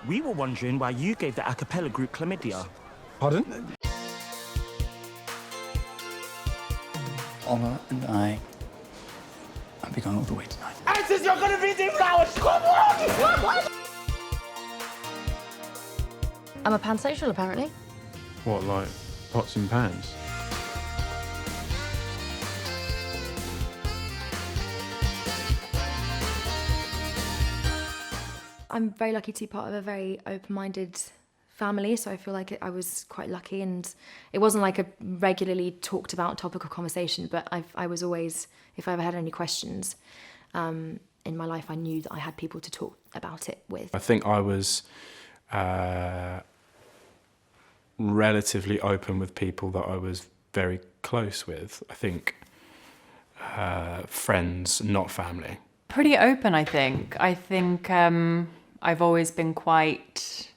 We were wondering why you gave the a cappella group chlamydia. Pardon? Honor and I will be going all the way tonight. Answers, you're gonna be the flowers! Come on! I'm a pansexual, apparently. What, like pots and pans? I'm very lucky to be part of a very open-minded family, so I feel like I was quite lucky, and it wasn't like a regularly talked about topic of conversation, but I was always, if I ever had any questions in my life, I knew that I had people to talk about it with. I think I was relatively open with people that I was very close with. I think friends, not family. Pretty open, I think. I've always been quite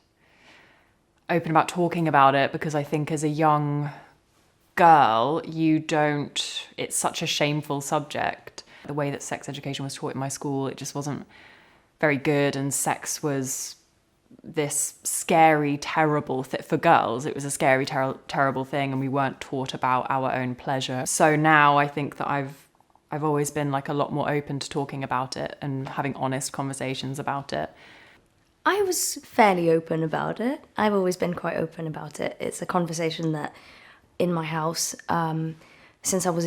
open about talking about it because I think as a young girl, it's such a shameful subject. The way that sex education was taught in my school, it just wasn't very good, and sex was this scary, terrible thing. For girls, it was a scary, terrible thing, and we weren't taught about our own pleasure. So now I think that I've always been like a lot more open to talking about it and having honest conversations about it. I was fairly open about it. I've always been quite open about it. It's a conversation that in my house, since I was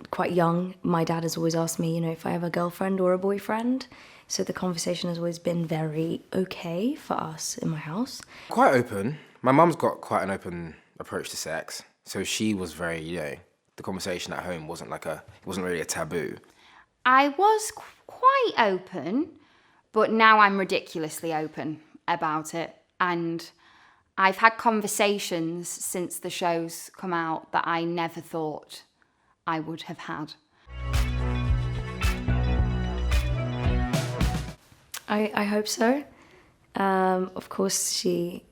quite young, my dad has always asked me, if I have a girlfriend or a boyfriend. So the conversation has always been very okay for us in my house. Quite open. My mum's got quite an open approach to sex. So she was very, the conversation at home wasn't really a taboo. I was quite open, but now I'm ridiculously open about it. And I've had conversations since the show's come out that I never thought I would have had. I hope so. Of course, she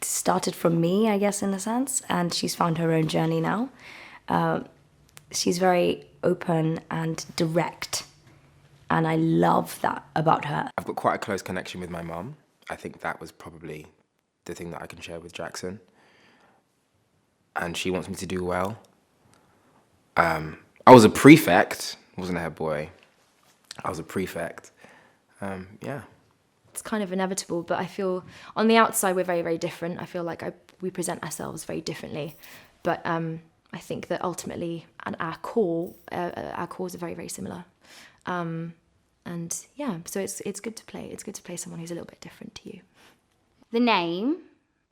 started from me, I guess, in a sense, and she's found her own journey now. She's very open and direct, and I love that about her. I've got quite a close connection with my mum. I think that was probably the thing that I can share with Jackson. And she wants me to do well. I was a prefect, wasn't a head boy. I was a prefect. Yeah. It's kind of inevitable, but I feel on the outside we're very, very different. I feel like we present ourselves very differently, but I think that ultimately at our cores are very, very similar. And yeah, so it's good to play. It's good to play someone who's a little bit different to you. The name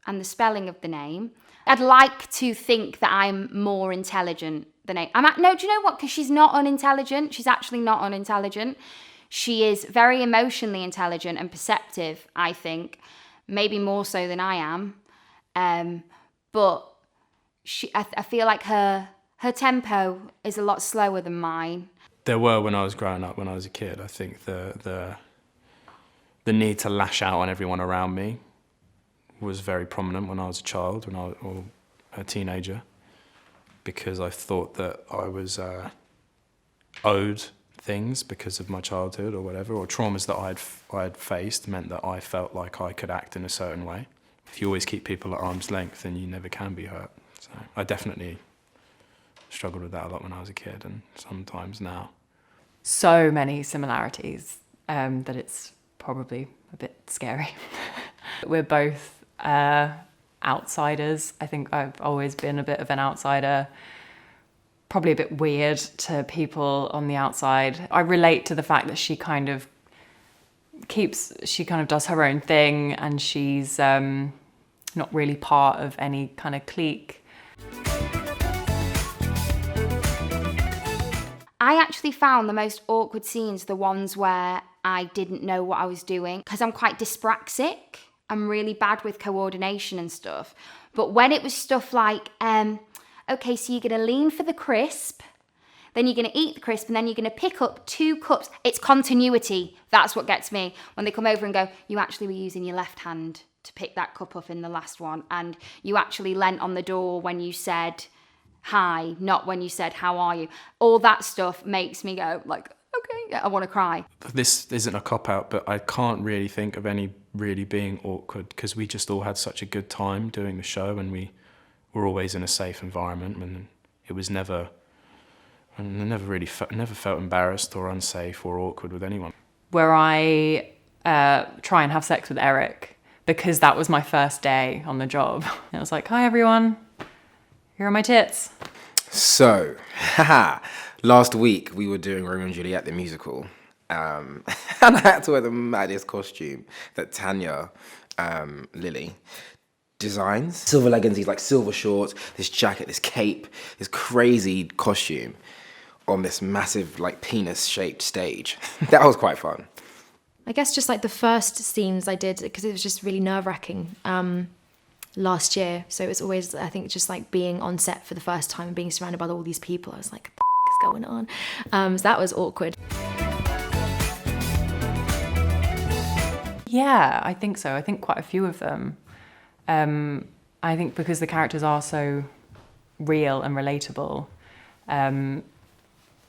and the spelling of the name, I'd like to think that I'm more intelligent than no, do you know what? Because she's not unintelligent. She's actually not unintelligent. She is very emotionally intelligent and perceptive, I think, maybe more so than I am. But I feel like her tempo is a lot slower than mine. There were, when I was growing up, when I was a kid, I think the need to lash out on everyone around me was very prominent when I was a child, or a teenager, because I thought that I was owed things because of my childhood or whatever, or traumas that I had faced meant that I felt like I could act in a certain way. If you always keep people at arm's length, then you never can be hurt. So I definitely struggled with that a lot when I was a kid, and sometimes now. So many similarities that it's probably a bit scary. We're both outsiders. I think I've always been a bit of an outsider, probably a bit weird to people on the outside. I relate to the fact that she kind of does her own thing, and she's not really part of any kind of clique. I actually found the most awkward scenes the ones where I didn't know what I was doing, because I'm quite dyspraxic. I'm really bad with coordination and stuff. But when it was stuff like, okay, so you're going to lean for the crisp, then you're going to eat the crisp, and then you're going to pick up 2 cups. It's continuity. That's what gets me. When they come over and go, you actually were using your left hand to pick that cup up in the last one, and you actually leant on the door when you said hi, not when you said, how are you? All that stuff makes me go like, okay, I want to cry. This isn't a cop-out, but I can't really think of any really being awkward because we just all had such a good time doing the show, and we were always in a safe environment, and it was never... And I never felt embarrassed or unsafe or awkward with anyone. Where I try and have sex with Eric, because that was my first day on the job. I was like, hi everyone, here are my tits. So, last week we were doing Romeo and Juliet, the musical, and I had to wear the maddest costume that Tanya, Lily, designs. Silver leggings, these like silver shorts, this jacket, this cape, this crazy costume on this massive like penis-shaped stage. That was quite fun. I guess just like the first scenes I did, because it was just really nerve-wracking last year. So it was always, I think, just like being on set for the first time and being surrounded by all these people. I was like, what the f*** is going on? So that was awkward. Yeah, I think so. I think quite a few of them. I think because the characters are so real and relatable.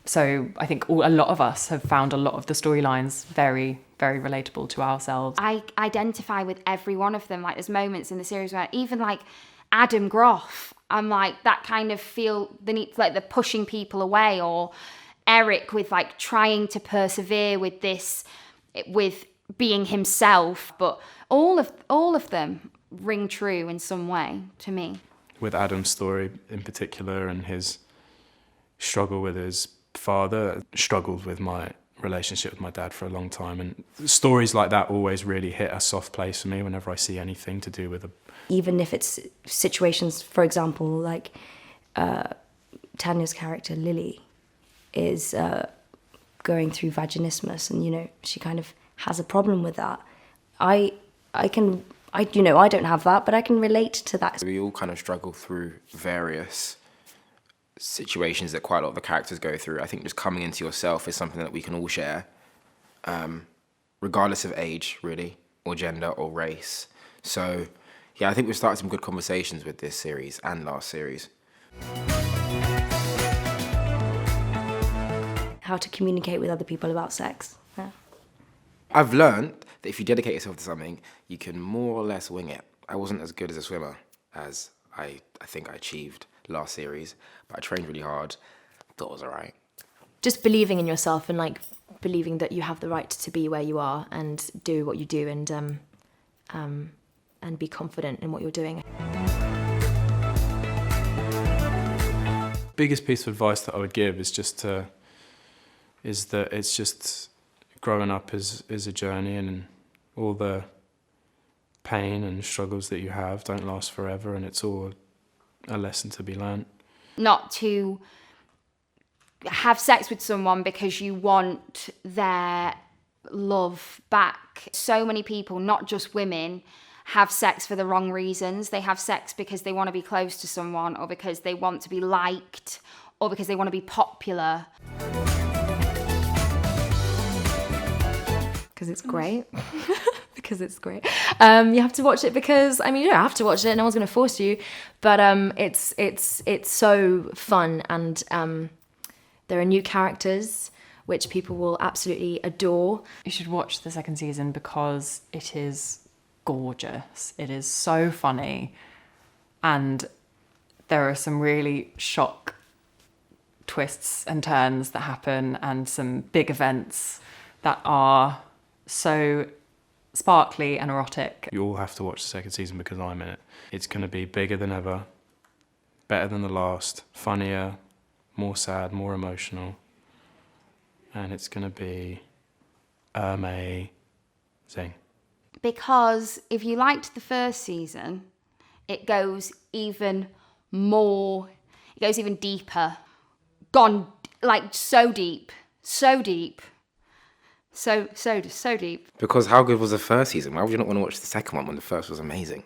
So I think a lot of us have found a lot of the storylines very, very relatable to ourselves. I identify with every one of them. Like there's moments in the series where even like Adam Groff, I'm like that kind of feel the need, like the pushing people away, or Eric with like trying to persevere with this, with being himself. But all of them ring true in some way to me. With Adam's story in particular and his struggle with his father, struggled with my relationship with my dad for a long time, and stories like that always really hit a soft place for me whenever I see anything to do with even if it's situations, for example, like Tanya's character Lily is going through vaginismus, and you know she kind of has a problem with that. I don't have that, but I can relate to that. We all kind of struggle through various situations that quite a lot of the characters go through. I think just coming into yourself is something that we can all share, regardless of age, really, or gender, or race. So, yeah, I think we've started some good conversations with this series and last series. How to communicate with other people about sex. Yeah. I've learned that if you dedicate yourself to something, you can more or less wing it. I wasn't as good as a swimmer as I think I achieved last series, but I trained really hard. Thought it was all right. Just believing in yourself and like believing that you have the right to be where you are and do what you do, and be confident in what you're doing. Biggest piece of advice that I would give is that it's just growing up is a journey, and all the pain and struggles that you have don't last forever, and it's all a lesson to be learnt. Not to have sex with someone because you want their love back. So many people, not just women, have sex for the wrong reasons. They have sex because they want to be close to someone, or because they want to be liked, or because they want to be popular. Because it's great. Because it's great. You have to watch it because, I mean, you don't have to watch it, no one's going to force you, but it's so fun, and there are new characters which people will absolutely adore. You should watch the second season because it is gorgeous. It is so funny, and there are some really shock twists and turns that happen, and some big events that are so sparkly and erotic. You all have to watch the second season because I'm in it. It's going to be bigger than ever, better than the last, funnier, more sad, more emotional, and it's going to be amazing. Because if you liked the first season, it goes even more, it goes even deeper. Gone, like, so deep. So deep. So deep. Because how good was the first season? Why would you not want to watch the second one when the first was amazing?